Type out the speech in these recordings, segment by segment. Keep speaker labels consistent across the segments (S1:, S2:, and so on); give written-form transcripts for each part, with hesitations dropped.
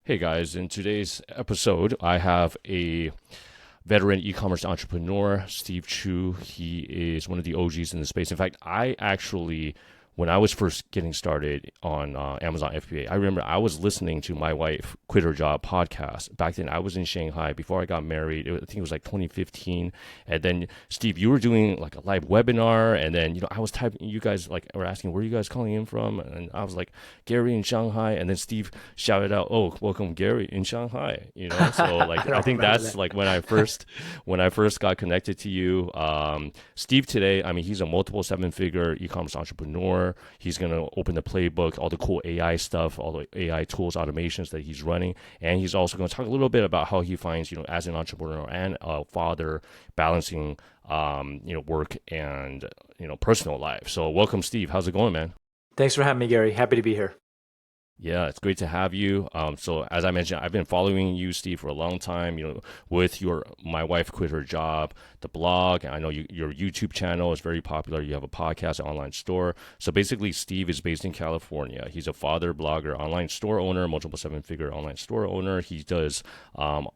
S1: Hey guys, in today's episode, I have a veteran e-commerce entrepreneur, Steve Chou. He is one of the OGs in the space. In fact, I actually, when I was first getting started on Amazon FBA, I remember I was listening to My Wife Quit Her Job podcast. Back then, I was in Shanghai before I got married. I think it was like 2015. And then, Steve, you were doing like a live webinar. And then, I was typing, you guys like were asking, where are you guys calling in from? And I was like, Gary in Shanghai. And then Steve shouted out, oh, welcome, Gary in Shanghai. So
S2: I
S1: like, I
S2: don't
S1: think
S2: remember
S1: that's
S2: that.
S1: like when I first got connected to you. Steve today, I mean, he's a multiple seven-figure e-commerce entrepreneur. He's gonna open the playbook, all the cool AI stuff, all the AI tools, automations that he's running, and he's also gonna talk a little bit about how he finds, as an entrepreneur and a father, balancing, work and personal life. So, welcome, Steve. How's it going, man?
S2: Thanks for having me, Gary. Happy to be here.
S1: Yeah, it's great to have you. So as I mentioned, I've been following you, Steve, for a long time. With your My Wife Quit Her Job, the blog, and I know your YouTube channel is very popular. You have a podcast, an online store. So basically, Steve is based in California. He's a father, blogger, online store owner, multiple seven-figure online store owner. He does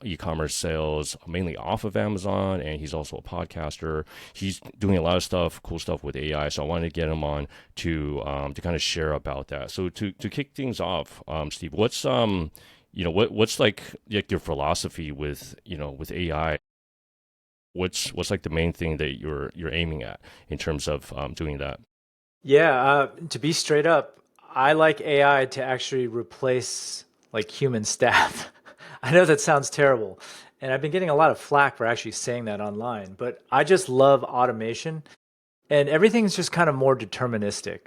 S1: e-commerce sales mainly off of Amazon, and he's also a podcaster. He's doing a lot of stuff, cool stuff with AI. So I wanted to get him on to kind of share about that. So to kick things off, Steve, what's like your philosophy with AI? What's like the main thing that you're aiming at in terms of doing that?
S2: Yeah, to be straight up, I like AI to actually replace like human staff. I know that sounds terrible, and I've been getting a lot of flack for actually saying that online, but I just love automation and everything's just kind of more deterministic.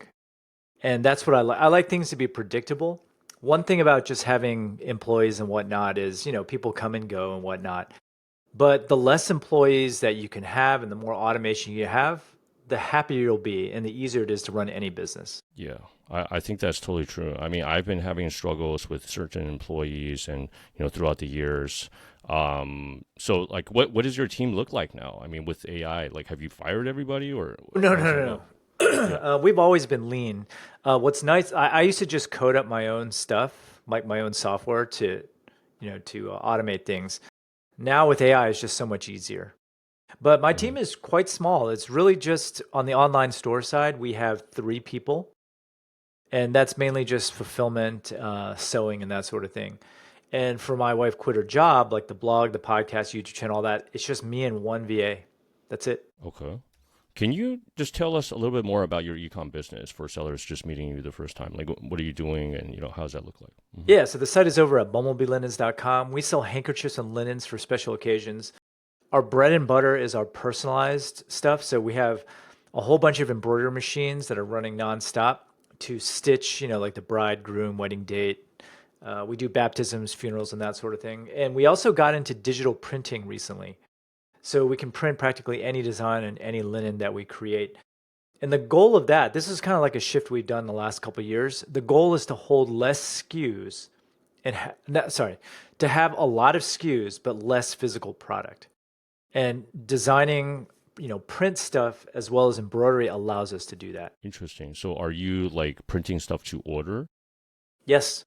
S2: And that's what I like. I like things to be predictable. One thing about just having employees and whatnot is, people come and go and whatnot. But the less employees that you can have and the more automation you have, the happier you'll be and the easier it is to run any business.
S1: Yeah, I think that's totally true. I mean, I've been having struggles with certain employees and, throughout the years. So like what does your team look like now? I mean, with AI, like have you fired everybody or
S2: No,
S1: how's
S2: no,
S1: that
S2: no,
S1: going?
S2: no.
S1: Yeah.
S2: We've always been lean. What's nice, I used to just code up my own stuff, like my own software to automate things. Now with AI, it's just so much easier. But my
S1: Hmm.
S2: team is quite small. It's really just on the online store side, we have three people, and that's mainly just fulfillment, sewing, and that sort of thing. And for my wife quit her job, like the blog, the podcast, YouTube channel, all that, it's just me and one VA. That's it.
S1: Okay. Can you just tell us a little bit more about your ecom business for sellers just meeting you the first time? Like, what are you doing, and how does that look like? Hmm.
S2: Yeah, so the site is over at bumblebeelinens.com. We sell handkerchiefs and linens for special occasions. Our bread and butter is our personalized stuff. So we have a whole bunch of embroidery machines that are running nonstop to stitch, like the bride, groom, wedding date. We do baptisms, funerals, and that sort of thing. And we also got into digital printing recently. So we can print practically any design and any linen that we create. And the goal of that, this is kind of like a shift we've done the last couple of years. The goal is to hold less SKUs and to have a lot of SKUs but less physical product. And designing, print stuff as well as embroidery allows us to do that.
S1: Interesting. So, are you like printing stuff to order?
S2: Yes,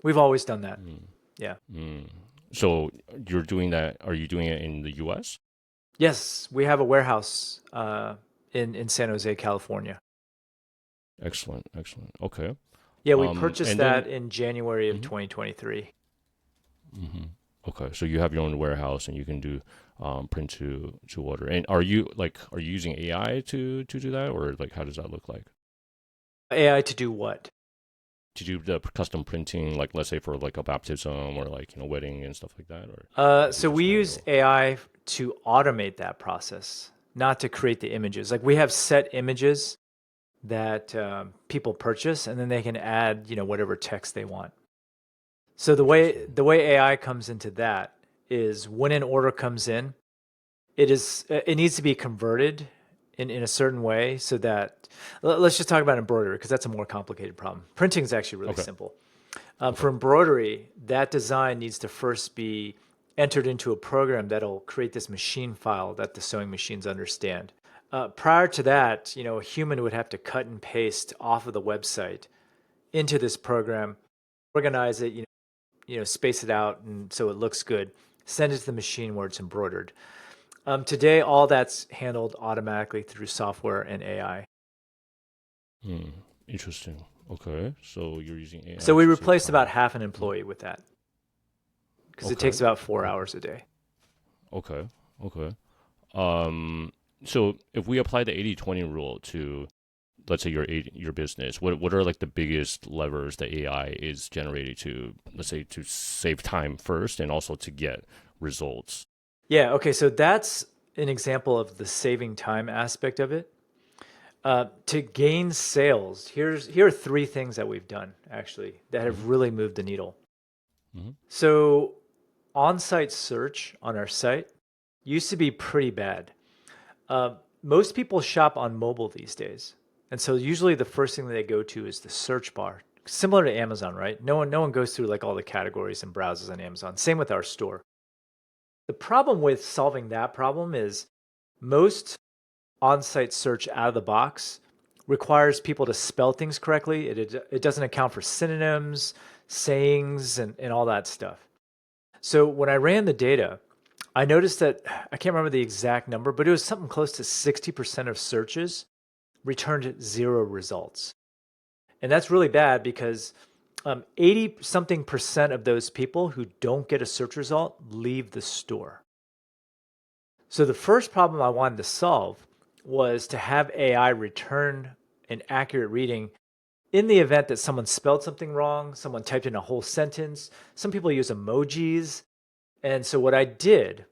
S2: we've always done that.
S1: Mm.
S2: Yeah.
S1: Mm. So, you're doing that? Are you doing it in the U.S.?
S2: Yes, we have a warehouse in San Jose, California.
S1: Excellent, excellent. Okay.
S2: Yeah, we purchased
S1: And then,
S2: that in January of
S1: mhm,
S2: 2023.
S1: mhm. Okay, so you have your own warehouse and you can do print to order. And are you using AI to do that, or like how does that look like?
S2: AI to do what?
S1: To do the custom printing, like let's say for like a baptism or like wedding and stuff like that, or is it
S2: So we
S1: just
S2: use
S1: manual?
S2: AI to automate that process, not to create the images. Like we have set images that people purchase, and then they can add, whatever text they want. So the way
S1: Interesting.
S2: the way AI comes into that is when an order comes in, it needs to be converted in a certain way so that let's just talk about embroidery because that's a more complicated problem. Printing is actually really
S1: Okay.
S2: simple.
S1: Okay.
S2: For embroidery, that design needs to first be entered into a program that'll create this machine file that the sewing machines understand. Prior to that, a human would have to cut and paste off of the website into this program, organize it, space it out and so it looks good. Send it to the machine where it's embroidered. Today, all that's handled automatically through software and AI.
S1: Hmm. Interesting. Okay. So you're using AI
S2: So we
S1: to save
S2: replaced about
S1: time.
S2: half an
S1: Mm.
S2: employee with that because it takes
S1: Okay.
S2: about 4
S1: Okay.
S2: hours a day.
S1: Okay. Okay. Um, so if we apply the 80/20 rule to, let's say, your business, what are like the biggest levers that AI is generating to, let's say, to save time first and also to get results?
S2: Yeah. Okay. So that's an example of the saving time aspect of it. To gain sales, here are three things that we've done actually that
S1: Hmm.
S2: have really moved the needle.
S1: Hmm.
S2: So on-site search on our site used to be pretty bad. Most people shop on mobile these days, and so usually the first thing that they go to is the search bar, similar to Amazon, right? No one goes through like all the categories and browses on Amazon. Same with our store. The problem with solving that problem is most on-site search out of the box requires people to spell things correctly. It doesn't account for synonyms, sayings, and all that stuff. So when I ran the data, I noticed that I can't remember the exact number, but it was something close to 60% of searches returned zero results. And that's really bad because 80 something percent of those people who don't get a search result leave the store. So the first problem I wanted to solve was to have AI return an accurate reading in the event that someone spelled something wrong, someone typed in a whole sentence. Some people use emojis. And so what I did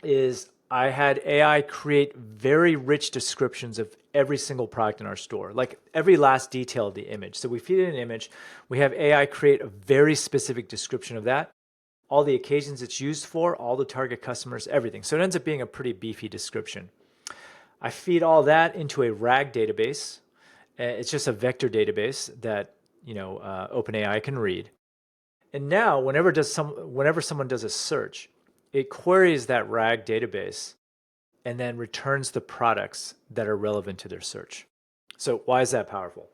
S2: is I had AI create very rich descriptions of every single product in our store, like every last detail of the image. So we feed it an image, we have AI create a very specific description of that, all the occasions it's used for, all the target customers, everything. So it ends up being a pretty beefy description. I feed all that into a RAG database. It's just a vector database that OpenAI can read. And now, whenever someone does a search, it queries that RAG database and then returns the products that are relevant to their search. So why is that powerful?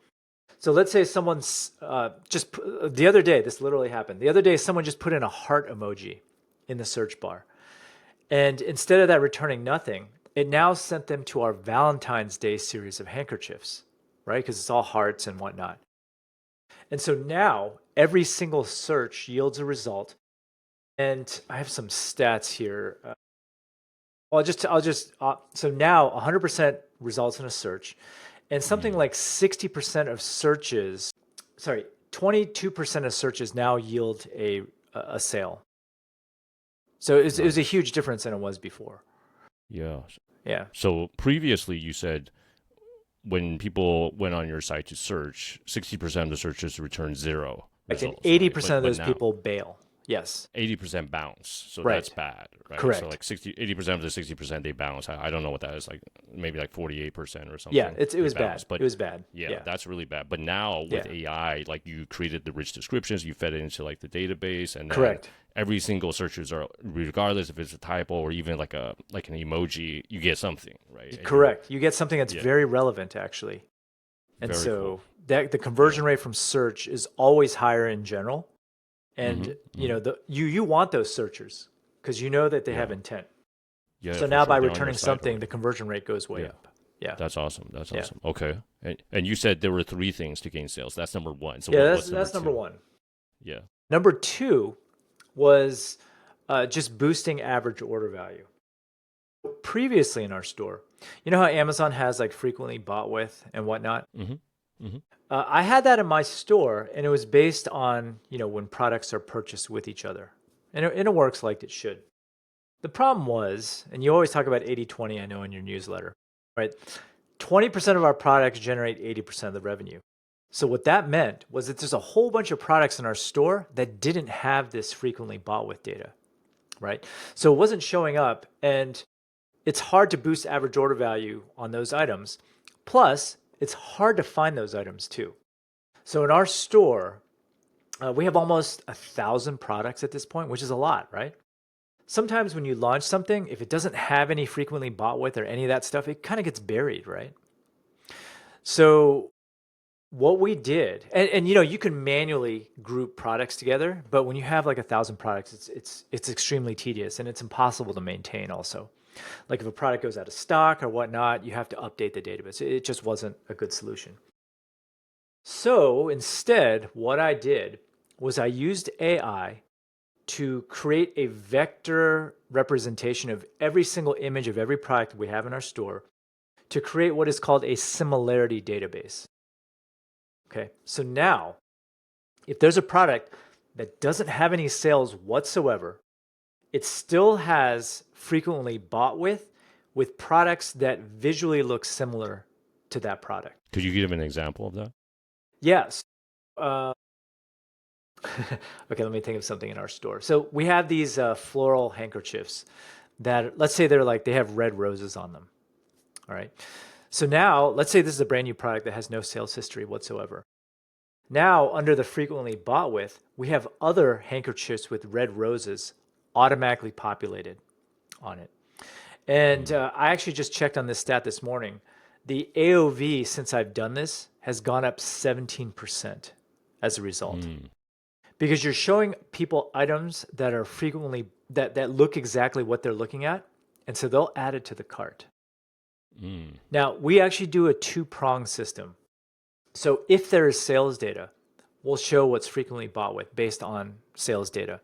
S2: So let's say someone's the other day, this literally happened. The other day, someone just put in a heart emoji in the search bar. And instead of that returning nothing, it now sent them to our Valentine's Day series of handkerchiefs, right? Because it's all hearts and whatnot. And so now every single search yields a result. And I have some stats here. So now 100% results in a search, and something
S1: Mm.
S2: like 60% of searches, sorry, 22% of searches now yield a sale. So it was a
S1: Nice.
S2: huge difference than it was before.
S1: Yeah.
S2: Yeah.
S1: So previously you said when people went on your site to search, 60% of the searches return zero
S2: Like and
S1: results, right?
S2: 80%
S1: But
S2: of
S1: but
S2: those
S1: now
S2: people bail. Yes.
S1: 80% bounce. So that's
S2: Right.
S1: bad, right? So
S2: Correct.
S1: like 80% of the 60% they bounce. I don't know what that is, like maybe like 48% or
S2: Yeah.
S1: something
S2: It
S1: they
S2: was bad.
S1: bounce. But
S2: It was bad.
S1: yeah,
S2: Yeah.
S1: that's really bad. But now with
S2: Yeah.
S1: AI, like you created the rich descriptions, you fed it into like the database, and then
S2: Correct.
S1: every single searches are, regardless if it's a typo or even like an emoji, you get something, right? And you're
S2: Correct. You get something that's
S1: yeah,
S2: very relevant actually. And
S1: very cool.
S2: so that the
S1: Yeah.
S2: conversion rate from search is always higher in general.
S1: Mm-hmm.
S2: And
S1: Mm-hmm.
S2: you want those searchers because you know that they have
S1: Yeah.
S2: intent.
S1: Yeah,
S2: So
S1: for
S2: now by
S1: sure. They're on your
S2: returning
S1: side
S2: something, the
S1: already.
S2: conversion rate goes way
S1: Yeah.
S2: up. Yeah.
S1: That's awesome. That's
S2: Yeah.
S1: awesome. Okay. And you said there were three things to gain sales. That's number one. So
S2: Yeah,
S1: what's number
S2: that's number
S1: two?
S2: one.
S1: Yeah.
S2: Number two was just boosting average order value. Previously in our store, you know how Amazon has like frequently bought with and whatnot?
S1: Mm-hmm. Mm-hmm.
S2: I had that in my store, and it was based on, when products are purchased with each other. And it works like it should. The problem was, and you always talk about 80/20, I know in your newsletter, right? 20% of our products generate 80% of the revenue. So what that meant was that there's a whole bunch of products in our store that didn't have this frequently bought with data, right? So it wasn't showing up, and it's hard to boost average order value on those items. Plus, it's hard to find those items too. So in our store, we have almost 1,000 products at this point, which is a lot, right? Sometimes when you launch something, if it doesn't have any frequently bought with or any of that stuff, it kind of gets buried, right? So what we did, and you know, you can manually group products together, but when you have like 1,000 products, it's extremely tedious and it's impossible to maintain also. Like if a product goes out of stock or whatnot, you have to update the database. It just wasn't a good solution. So instead, what I did was I used AI to create a vector representation of every single image of every product we have in our store to create what is called a similarity database. Okay, so now if there's a product that doesn't have any sales whatsoever, it still has frequently bought with products that visually look similar to that product.
S1: Could you give an example of that?
S2: Yes. Uh, okay, let me think of something in our store. So we have these floral handkerchiefs that, let's say they're like, they have red roses on them. All right. So now, let's say this is a brand new product that has no sales history whatsoever. Now, under the frequently bought with, we have other handkerchiefs with red roses automatically populated on it. And I actually just checked on this stat this morning. The AOV since I've done this has gone up 17% as a result. Because you're showing people items that are frequently, that look exactly what they're looking at. And so they'll add it to the cart. Now, we actually do a two-prong system. So if there is sales data, we'll show what's frequently bought with based on sales data.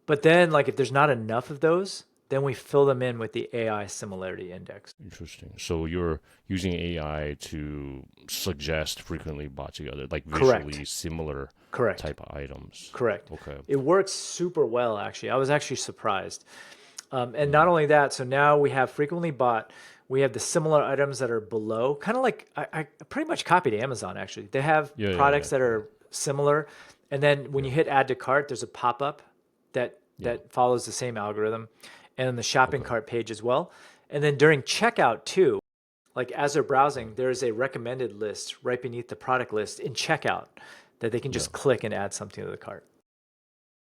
S2: But then, like, if there's not enough of those, then we fill them in with the AI similarity index.
S1: Interesting. So you're using AI to suggest frequently bought together, like visually
S2: Correct.
S1: similar
S2: Correct.
S1: type of items.
S2: Correct.
S1: Okay.
S2: It works super well, actually. I was actually surprised. And not only that, so now we have frequently bought, we have the similar items that are below, kind of like, I pretty much copied Amazon, actually. They have products that are similar. And then when you hit add to cart, there's a pop-up that follows the same algorithm, and on the shopping cart page as well. And then during checkout too, like as they're browsing, there's a recommended list right beneath the product list in checkout that they can just click and add something to the cart.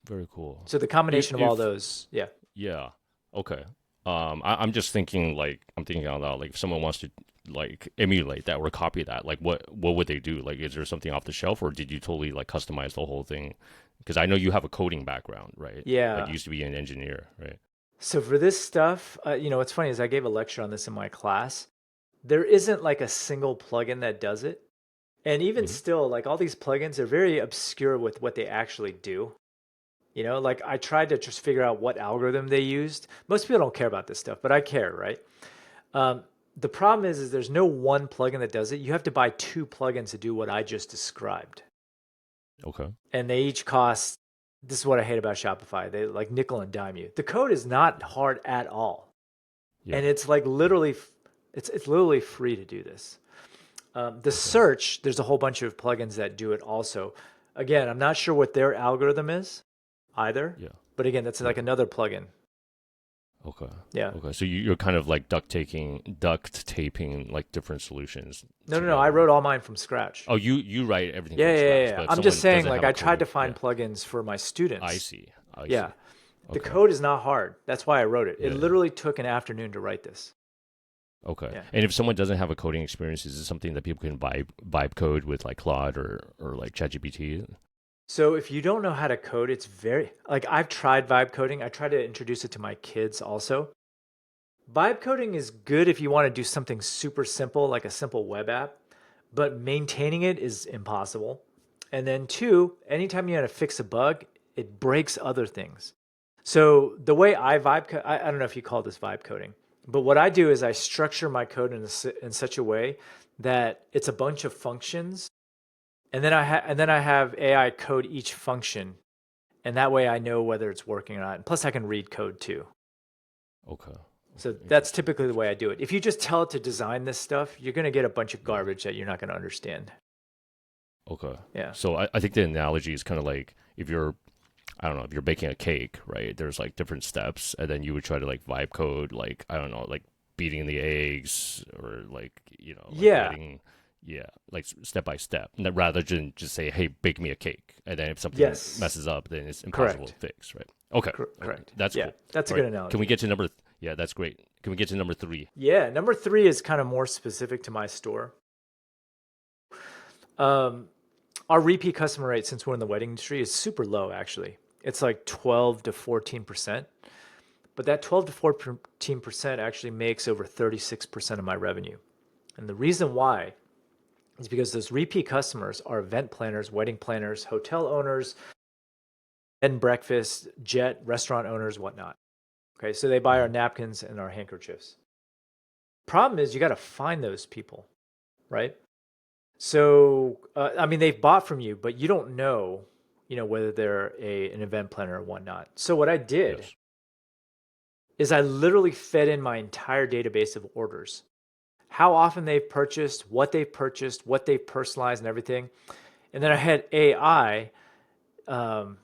S1: Very cool.
S2: So the combination of all those, yeah.
S1: Yeah. Okay. I'm just thinking, like, I'm thinking out loud, like if someone wants to like emulate that or copy that, like what would they do? Like, is there something off the shelf, or did you totally like customize the whole thing? Because I know you have a coding background, right?
S2: Yeah.
S1: Like you used to be an engineer, right?
S2: So for this stuff, you know, what's funny is I gave a lecture on this in my class. There isn't like a single plugin that does it. And even still, like all these plugins are very obscure with what they actually do. You know, like I tried to just figure out what algorithm they used. Most people don't care about this stuff, but I care, right? The problem is there's no one plugin that does it. You have to buy two plugins to do what I just described.
S1: Okay.
S2: And they each cost, this is what I hate about Shopify. They like nickel and dime you. The code is not hard at all. Yeah. And it's like literally, it's literally free to do this. The search, there's a whole bunch of plugins that do it also. Again, I'm not sure what their algorithm is either. Yeah. But again, that's like another plugin.
S1: Okay.
S2: Yeah.
S1: Okay. So you're kind of like duct taping like different solutions.
S2: No. I wrote all mine from scratch.
S1: Oh, you write everything.
S2: Yeah. I'm just saying, like I tried to find plugins for my students.
S1: I see.
S2: Yeah. The code is not hard. That's why I wrote it. It literally took an afternoon to write this.
S1: Okay. Yeah. And if someone doesn't have a coding experience, is it something that people can vibe code with like Claude or like ChatGPT?
S2: So if you don't know how to code, it's very, like I've tried vibe coding. I try to introduce it to my kids also. Vibe coding is good if you want to do something super simple, like a simple web app, but maintaining it is impossible. And then two, anytime you want to fix a bug, it breaks other things. So the way I vibe code, I don't know if you call this vibe coding, but what I do is I structure my code in such a way that it's a bunch of functions. And then I have AI code each function, and that way I know whether it's working or not. And plus, I can read code too.
S1: Okay.
S2: So that's typically the way I do it. If you just tell it to design this stuff, you're going to get a bunch of garbage that you're not going to understand.
S1: Okay.
S2: Yeah.
S1: So I think the analogy is kind of like if you're baking a cake, right? There's like different steps, and then you would try to like vibe code, like, I don't know, like beating the eggs or like, like like step by step, rather than just say, hey, bake me a cake. And then if something messes up, then it's impossible to fix, right? Okay.
S2: Correct.
S1: That's cool.
S2: That's a good analogy.
S1: Can we get to that's great. Can we get to number 3?
S2: Yeah, number 3 is kind of more specific to my store. Um, our repeat customer rate, since we're in the wedding industry, is super low, actually. It's like 12 to 14%. But that 12 to 14% actually makes over 36% of my revenue. And the reason why is because those repeat customers are event planners, wedding planners, hotel owners, bed and breakfast, jet, restaurant owners, whatnot. Okay, so they buy our
S1: Mm-hmm.
S2: napkins and our handkerchiefs. Problem is, you got to find those people, right? So, I mean, they've bought from you, but you don't know, whether they're an event planner or whatnot. So what I did
S1: Yes.
S2: is I literally fed in my entire database of orders, how often they've purchased, what they've personalized, and everything. And then I had AI. Um,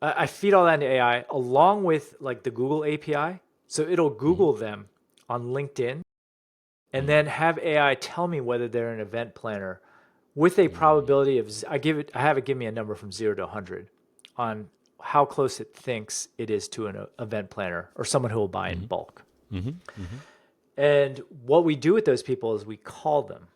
S2: I feed all that into AI along with like the Google API. So it'll
S1: Mm-hmm.
S2: Google them on LinkedIn and
S1: Mm-hmm.
S2: then have AI tell me whether they're an event planner with a probability of I have it give me a number from 0 to 100 on how close it thinks it is to an event planner or someone who will buy in
S1: Mm-hmm.
S2: bulk.
S1: Mm-hmm. Mm-hmm.
S2: And what we do with those people is we call them.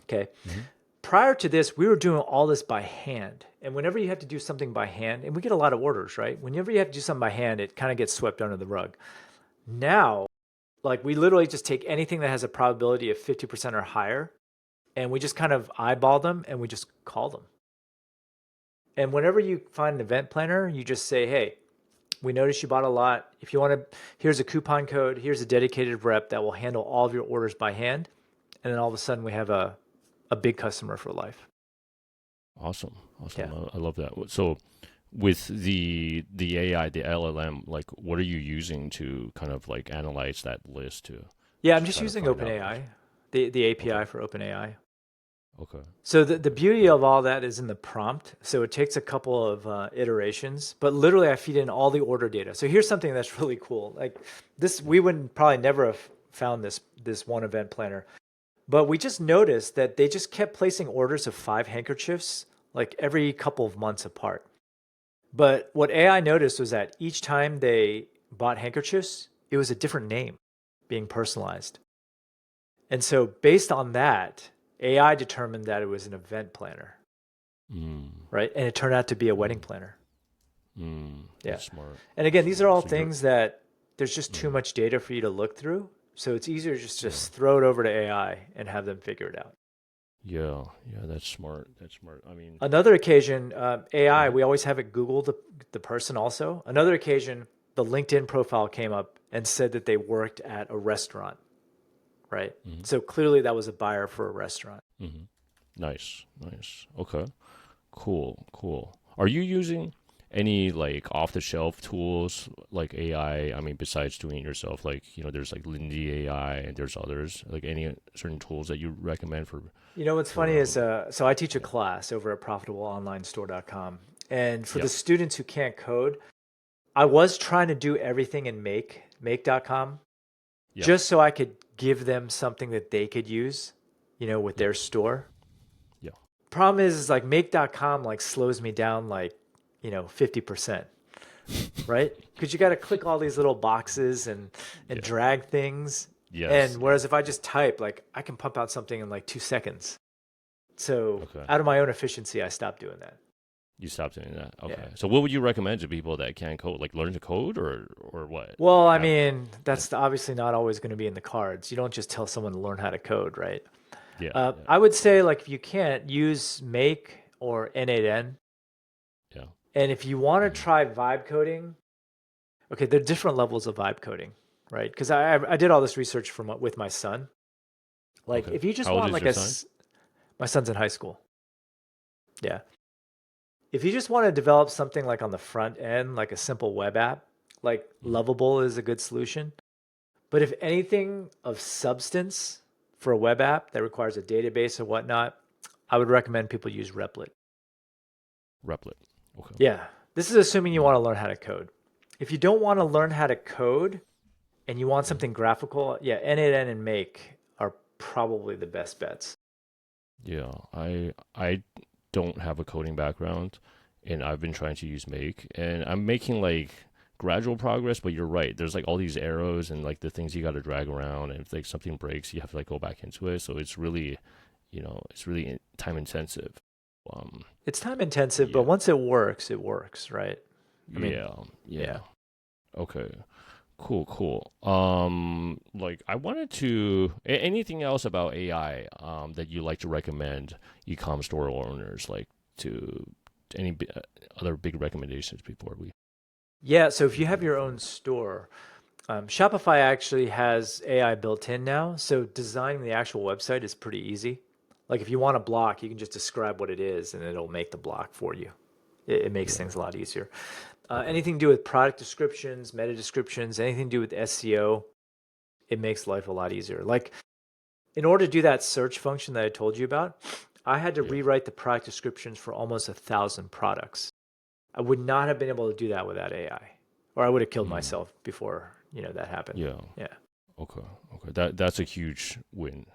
S2: Okay.
S1: Mm-hmm.
S2: Prior to this, we were doing all this by hand. And whenever you have to do something by hand, and we get a lot of orders, right? Whenever you have to do something by hand, it kind of gets swept under the rug. Now, like we literally just take anything that has a probability of 50% or higher, and we just kind of eyeball them and we just call them. And whenever you find an event planner, you just say, hey, we noticed you bought a lot. If you want to, here's a coupon code, here's a dedicated rep that will handle all of your orders by hand. And then all of a sudden we have a big customer for life.
S1: Awesome. Awesome.
S2: Yeah.
S1: I love that. So with the AI, the LLM, like what are you using to kind of like analyze that list
S2: Yeah, I'm
S1: to
S2: just
S1: try to
S2: using
S1: find out like
S2: OpenAI, the
S1: okay,
S2: API for OpenAI.
S1: okay.
S2: So the beauty
S1: Yeah.
S2: of all that is in the prompt. So it takes a couple of iterations, but literally I feed in all the order data. So here's something that's really cool. Like this, we wouldn't probably never have found this one event planner, but we just noticed that they just kept placing orders of 5 handkerchiefs like every couple of months apart. But what AI noticed was that each time they bought handkerchiefs, it was a different name being personalized. And so based on that, AI determined that it was an event planner,
S1: Mm,
S2: right? And it turned out to be a wedding
S1: mm,
S2: planner. Yeah.
S1: that's smart.
S2: And again,
S1: That's
S2: these are
S1: smart.
S2: all
S1: So you're
S2: things that there's just too
S1: mm,
S2: much data for you to look through. So it's easier
S1: yeah.
S2: just throw it over to AI and have them figure it out.
S1: Yeah, yeah, that's smart. That's smart. I mean,
S2: Another occasion, AI,
S1: mhm.
S2: we always have it Google the person also. Another occasion, the LinkedIn profile came up and said that they worked at a restaurant, right?
S1: Mhm.
S2: So clearly that was a buyer for a restaurant.
S1: Mhm. Nice, nice. Okay, cool, cool. Are you using any like off-the-shelf tools like AI? I mean, besides doing it yourself, like there's like Lindy AI and there's others. Like any certain tools that you recommend for
S2: You know what's
S1: for
S2: funny is, so I teach a
S1: yeah,
S2: class over at profitableonlinestore.com. And for the
S1: yeah,
S2: students who can't code, I was trying to do everything in make.com,
S1: yeah,
S2: just so I could give them something that they could use, with
S1: yeah,
S2: their store.
S1: yeah.
S2: Problem is like make.com like slows me down like, 50%, right? Because you got to click all these little boxes and
S1: Yeah.
S2: drag things.
S1: Yes.
S2: And
S1: Yes.
S2: whereas if I just type, like I can pump out something in like 2 seconds. So
S1: Okay.
S2: out of my own efficiency, I stopped doing that.
S1: You stopped doing that.
S2: Yeah.
S1: Okay. So what would you recommend to people that can't code? Like learn to code or what? Like
S2: Well, I
S1: have
S2: mean,
S1: yeah.
S2: that's obviously not always going to be in the cards. You don't just tell someone to learn how to code, right?
S1: Yeah. Yeah.
S2: I would say, like, if you can't, use Make or N8N.
S1: Yeah.
S2: And if you want to
S1: Hmm.
S2: try vibe coding, okay, there are different levels of vibe coding, right? Because I did all this research with my son. Like,
S1: Okay.
S2: if you just
S1: How old
S2: want
S1: is
S2: like
S1: your son?
S2: my son's in high school. Yeah. If you just want to develop something like on the front end, like a simple web app, like
S1: Hmm.
S2: Lovable is a good solution. But if anything of substance for a web app that requires a database or whatnot, I would recommend people use Replit.
S1: Replit. Okay.
S2: Yeah. This is assuming you
S1: Hmm.
S2: want to learn how to code. If you don't want to learn how to code and you want
S1: Hmm.
S2: something graphical, yeah, N8N and Make are probably the best bets.
S1: Yeah. I don't have a coding background, and I've been trying to use Make, and I'm making like gradual progress. But you're right. There's like all these arrows and like the things you got to drag around, and if like something breaks, you have to like go back into it. So it's really it's really time intensive. Um,
S2: It's time intensive, but
S1: yeah,
S2: once it works, right? I mean,
S1: yeah, yeah.
S2: yeah.
S1: Okay. Cool, cool. Like I wanted anything else about AI that you like to recommend e-com store owners like to other big recommendations before
S2: Yeah, so if
S1: we
S2: you have
S1: move
S2: your own
S1: forward?
S2: store, Shopify actually has AI built in now. So designing the actual website is pretty easy. Like if you want a block, you can just describe what it is and it'll make the block for you. It makes
S1: Yeah.
S2: things a lot easier.
S1: Okay.
S2: Anything to do with product descriptions, meta descriptions, anything to do with SEO, it makes life a lot easier. Like in order to do that search function that I told you about, I had to
S1: Yeah.
S2: rewrite the product descriptions for almost 1,000 products. I would not have been able to do that without AI, or I would have killed
S1: Mm.
S2: myself before that happened.
S1: Yeah.
S2: Yeah,
S1: Okay. Okay. That's a huge win.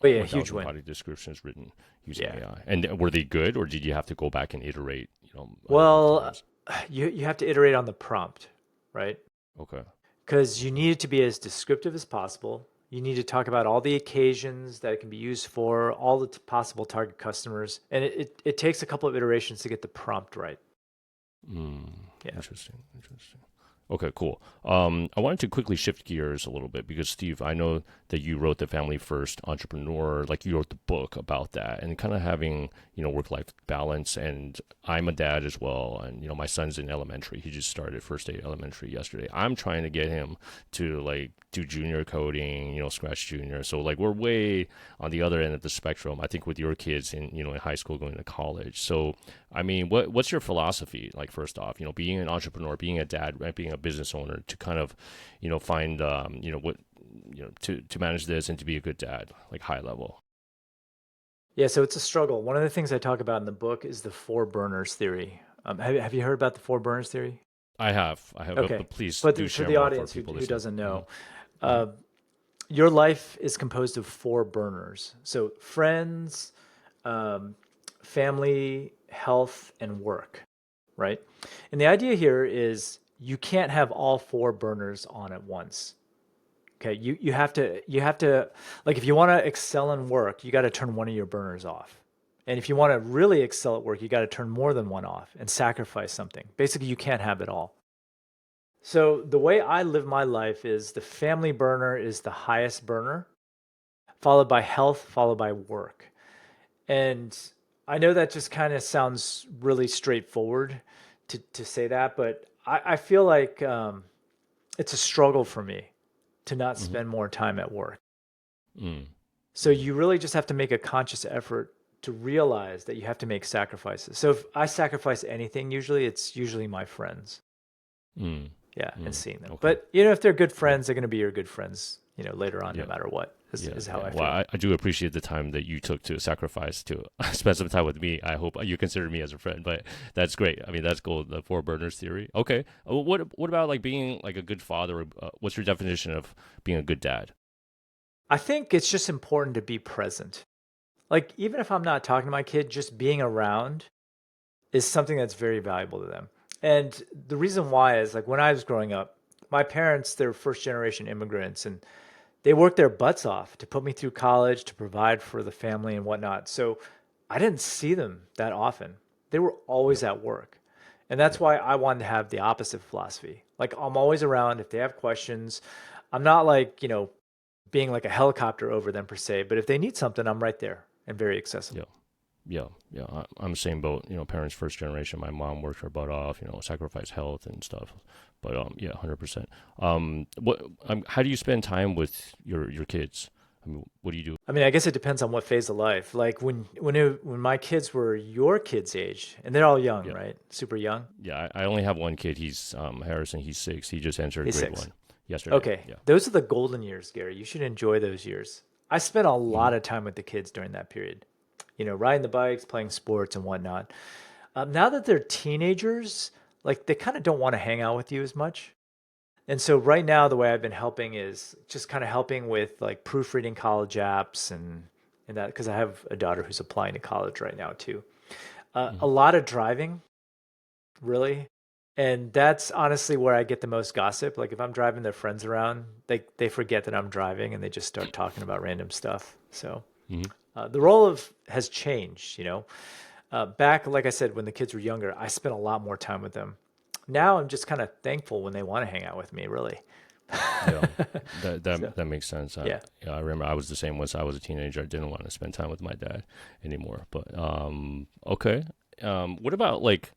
S2: but yeah, huge
S1: 1,000
S2: win.
S1: product descriptions written using
S2: Yeah.
S1: AI. And were they good, or did you have to go back and iterate, a few
S2: Well,
S1: times?
S2: you have to iterate on the prompt, right?
S1: Okay.
S2: Because you
S1: Okay.
S2: need it to be as descriptive as possible. You need to talk about all the occasions that it can be used for, all the possible target customers, and it takes a couple of iterations to get the prompt right.
S1: Mm,
S2: Yeah.
S1: interesting. Interesting. Okay, cool. I wanted to quickly shift gears a little bit because Steve, I know that you wrote the Family First Entrepreneur, like you wrote the book about that, and kind of having work-life balance. And I'm a dad as well, and my son's in elementary. He just started first day elementary yesterday. I'm trying to get him to like do junior coding, Scratch Junior. So like we're way on the other end of the spectrum. I think with your kids in high school going to college. So I mean, what's your philosophy? Like, first off, being an entrepreneur, being a dad, right, being a business owner, to kind of, find, what, to manage this and to be a good dad, like high level.
S2: Yeah, so it's a struggle. One of the things I talk about in the book is the four burners theory. Have you heard about the four burners theory?
S1: I have,
S2: Okay,
S1: but please
S2: but
S1: do
S2: for
S1: share
S2: the
S1: more for
S2: audience who
S1: people listening.
S2: doesn't
S1: Hmm.
S2: know,
S1: Hmm.
S2: uh, your life is composed of four burners. So friends, um, family, health, and work, right? And the idea here is you can't have all four burners on at once. Okay, you have to like if you want to excel in work, you got to turn one of your burners off. And if you want to really excel at work, you got to turn more than one off and sacrifice something. Basically, you can't have it all. So the way I live my life is the family burner is the highest burner, followed by health, followed by work. And I know that just kind of sounds really straightforward to say that, but I feel like it's a struggle for me to not
S1: Hmm.
S2: spend more time at work.
S1: Mm.
S2: So
S1: Mm.
S2: you really just have to make a conscious effort to realize that you have to make sacrifices. So if I sacrifice anything, it's usually my friends.
S1: Mm.
S2: Yeah, and
S1: Mm.
S2: seeing them.
S1: Okay.
S2: But if they're good
S1: Yeah.
S2: friends, they're going to be your good friends, later on, no
S1: Yeah.
S2: matter what,
S1: Yeah,
S2: is how
S1: yeah.
S2: I
S1: Well,
S2: feel.
S1: I do appreciate the time that you took to sacrifice to spend some time with me. I hope you consider me as a friend, but that's great. I mean, that's cool. The four burners theory. Okay. What about like being like a good father? What's your definition of being a good dad?
S2: I think it's just important to be present. Like, even if I'm not talking to my kid, just being around is something that's very valuable to them. And the reason why is like when I was growing up, my parents, they're first generation immigrants and they worked their butts off to put me through college, to provide for the family and whatnot. So I didn't see them that often. They were
S1: Yeah,
S2: always at work. And that's
S1: yeah,
S2: why I wanted to have the opposite philosophy. Like I'm always around if they have questions. I'm not like, being like a helicopter over them per se, but if they need something, I'm right there and very
S1: yeah.
S2: accessible.
S1: Yeah. I'm the same boat. Parents first generation. My mom worked her butt off. Sacrificed health and stuff. But yeah, 100%. What? How do you spend time with your kids? I mean, what do you do?
S2: I mean, I guess it depends on what phase of life. Like when my kids were your kids' age, and they're all young,
S1: Yeah,
S2: right? Super young.
S1: yeah. I only have one kid. He's Harrison. He's 6. He just entered
S2: He's
S1: grade
S2: 6.
S1: 1 yesterday.
S2: Okay,
S1: Yeah.
S2: those are the golden years, Gary. You should enjoy those years. I spent a
S1: Hmm.
S2: lot of time with the kids during that period. Riding the bikes, playing sports, and whatnot. Now that they're teenagers, like they kind of don't want to hang out with you as much. And so right now, the way I've been helping is just kind of helping with like proofreading college apps and that because I have a daughter who's applying to college right now too. A
S1: Hmm.
S2: lot of driving, really, and that's honestly where I get the most gossip. Like if I'm driving their friends around, they forget that I'm driving and they just start talking about random stuff. So
S1: Hmm.
S2: The role of has changed, you know. Back, like I said, when the kids were younger, I spent a lot more time with them. Now I'm just kind of thankful when they want to hang out with me, really.
S1: Yeah,
S2: So,
S1: that makes sense.
S2: yeah.
S1: Yeah, I remember I was the same once I was a teenager. I didn't want to spend time with my dad anymore. But okay. What about like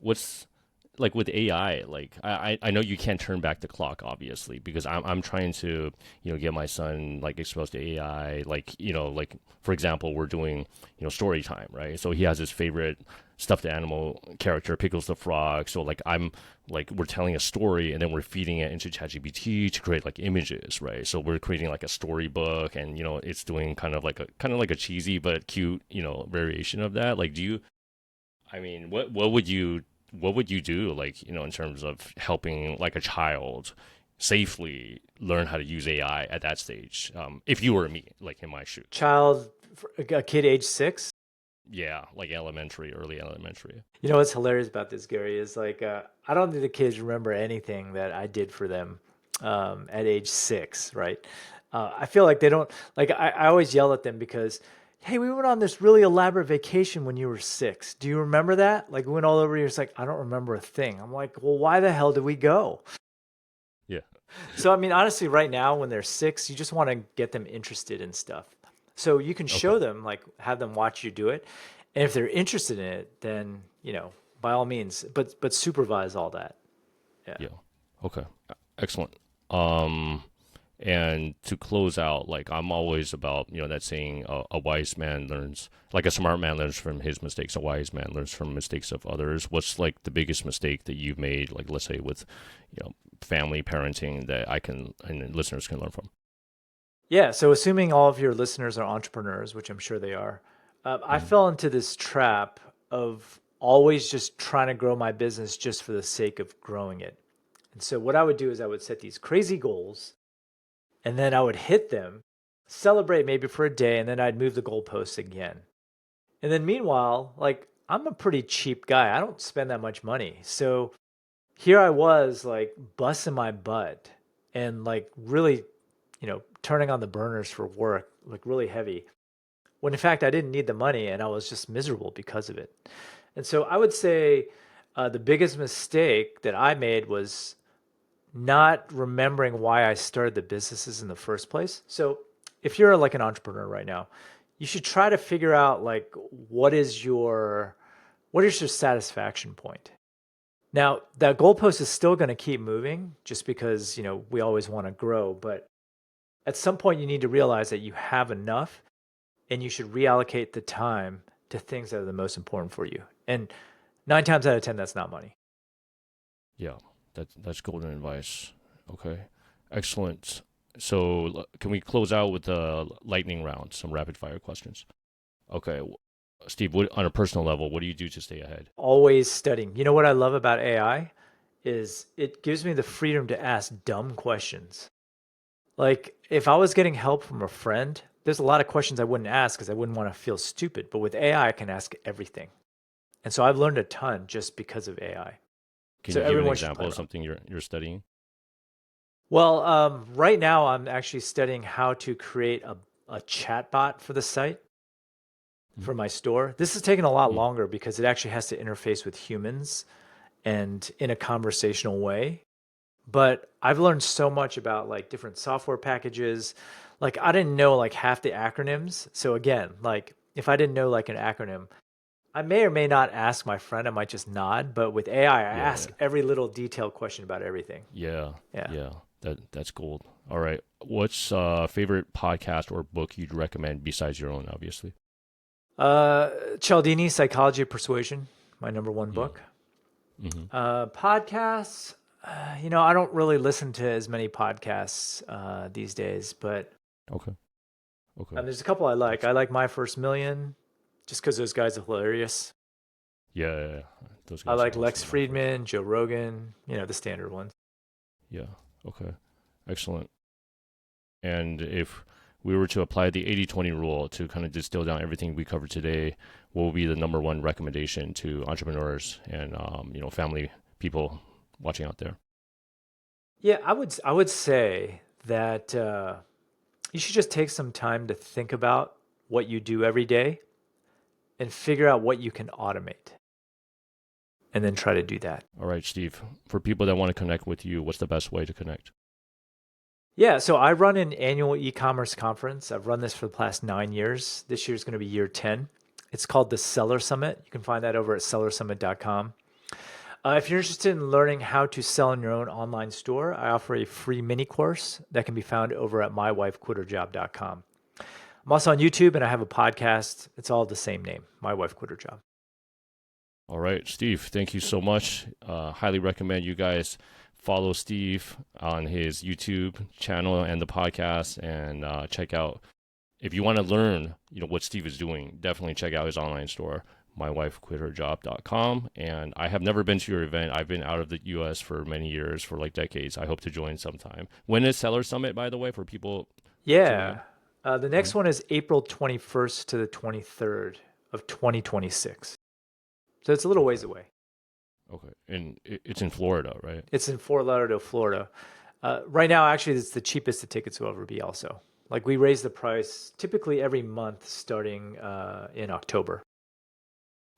S1: what's like with AI? Like I know you can't turn back the clock, obviously, because I'm trying to get my son like exposed to AI. Like like for example, we're doing story time, right? So he has his favorite stuffed animal character, Pickles the Frog. So like we're telling a story and then we're feeding it into ChatGPT to create like images, right? So we're creating like a storybook, and it's doing kind of like a cheesy but cute variation of that. Like, do you? I mean, what would you do, like in terms of helping like a child safely learn how to use AI at that stage? If you were me, like in my shoes,
S2: Child, a kid age 6.
S1: yeah, like elementary, early elementary.
S2: You know what's hilarious about this, Gary, is like I don't think the kids remember anything that I did for them at age 6, right? I feel like they don't like. I always yell at them because, hey, we went on this really elaborate vacation when you were 6. Do you remember that? Like we went all over here. It's like I don't remember a thing. I'm like, well, why the hell did we go?
S1: Yeah.
S2: So I mean, honestly, right now when they're 6, you just want to get them interested in stuff. So you can
S1: Okay.
S2: show them, like have them watch you do it, and if they're interested in it, then by all means, but supervise all that. Yeah.
S1: Yeah. Okay. Excellent. Um, and to close out, like I'm always about, that saying, a wise man learns, like a smart man learns from his mistakes. A wise man learns from mistakes of others. What's like the biggest mistake that you've made, like let's say with, family parenting that I can and listeners can learn from?
S2: Yeah. So assuming all of your listeners are entrepreneurs, which I'm sure they are, I
S1: Hmm.
S2: fell into this trap of always just trying to grow my business just for the sake of growing it. And so what I would do is I would set these crazy goals and then I would hit them, celebrate maybe for a day, and then I'd move the goalposts again. And then meanwhile, like I'm a pretty cheap guy. I don't spend that much money. So here I was like busting my butt and like really, turning on the burners for work, like really heavy. When in fact I didn't need the money and I was just miserable because of it. And so I would say the biggest mistake that I made was not remembering why I started the businesses in the first place. So if you're like an entrepreneur right now, you should try to figure out like what is your satisfaction point. Now, that goalpost is still going to keep moving just because, we always want to grow, but at some point you need to realize that you have enough and you should reallocate the time to things that are the most important for you. And 9 times out of 10 that's not money.
S1: Yeah, that's golden advice. Okay, excellent. So can we close out with the lightning round, some rapid fire questions? Okay, Steve, on a personal level, what do you do to stay ahead?
S2: Always studying. You know what I love about AI is it gives me the freedom to ask dumb questions. Like if I was getting help from a friend, there's a lot of questions I wouldn't ask because I wouldn't want to feel stupid. But with AI, I can ask everything. And so I've learned a ton just because of AI.
S1: Can
S2: So
S1: you give an
S2: everyone should play
S1: example of
S2: around.
S1: something you're studying?
S2: Well, right now I'm actually studying how to create a chatbot for the site for my store. This has taken a lot
S1: Mm-hmm.
S2: longer because it actually has to interface with humans and in a conversational way. But I've learned so much about like different software packages. Like I didn't know like half the acronyms. So again, like if I didn't know like an acronym, I may or may not ask my friend. I might just nod. But with AI, I
S1: Yeah,
S2: ask every little detailed question about everything.
S1: yeah,
S2: Yeah.
S1: yeah. That's gold. All right, what's favorite podcast or book you'd recommend besides your own, obviously?
S2: Uh, Cialdini, Psychology of Persuasion, my number one
S1: Mm.
S2: book.
S1: Mm-hmm.
S2: Podcasts, I don't really listen to as many podcasts these days, but
S1: Okay, okay.
S2: there's a couple I like.
S1: That's
S2: I like My First Million, just because those guys are hilarious.
S1: yeah, yeah, yeah. Those
S2: I
S1: guys are
S2: like
S1: awesome.
S2: Lex
S1: My first.
S2: Friedman, Joe Rogan, the standard ones.
S1: Yeah. Okay. Excellent. And if we were to apply the 80/20 rule to kind of distill down everything we covered today, what would be the number one recommendation to entrepreneurs and family people watching out there?
S2: Yeah, I would say that you should just take some time to think about what you do every day and figure out what you can automate and then try to do that.
S1: All right, Steve. For people that want to connect with you, what's the best way to connect?
S2: Yeah, so I run an annual e-commerce conference. I've run this for the past 9 years. This year is going to be year 10. It's called the Seller Summit. You can find that over at sellersummit.com. If you're interested in learning how to sell in your own online store, I offer a free mini course that can be found over at mywifequitherjob.com. I'm also on YouTube and I have a podcast. It's all the same name, My Wife Quit Her Job.
S1: All right, Steve, thank you so much. Highly recommend you guys follow Steve on his YouTube channel and the podcast, and check out, if you want to learn, what Steve is doing, definitely check out his online store, mywifequitherjob.com. And I have never been to your event. I've been out of the US for many years, for like decades. I hope to join sometime. When is Seller Summit, by the way, for people?
S2: Yeah. The next one is April 21st to the 23rd of 2026. So it's a little ways away.
S1: Okay. And it's in Florida, right?
S2: It's in Fort Lauderdale, Florida. Right now, actually, it's the cheapest the tickets will ever be also. Like, we raise the price typically every month starting in October.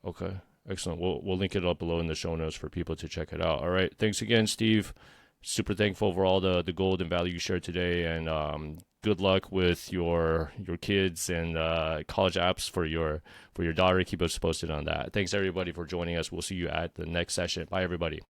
S1: Okay. Excellent. We'll link it up below in the show notes for people to check it out. All right. Thanks again, Steve. Super thankful for all the gold and value you shared today, and good luck with your kids and college apps for your daughter. Keep us posted on that. Thanks everybody for joining us. We'll see you at the next session. Bye everybody.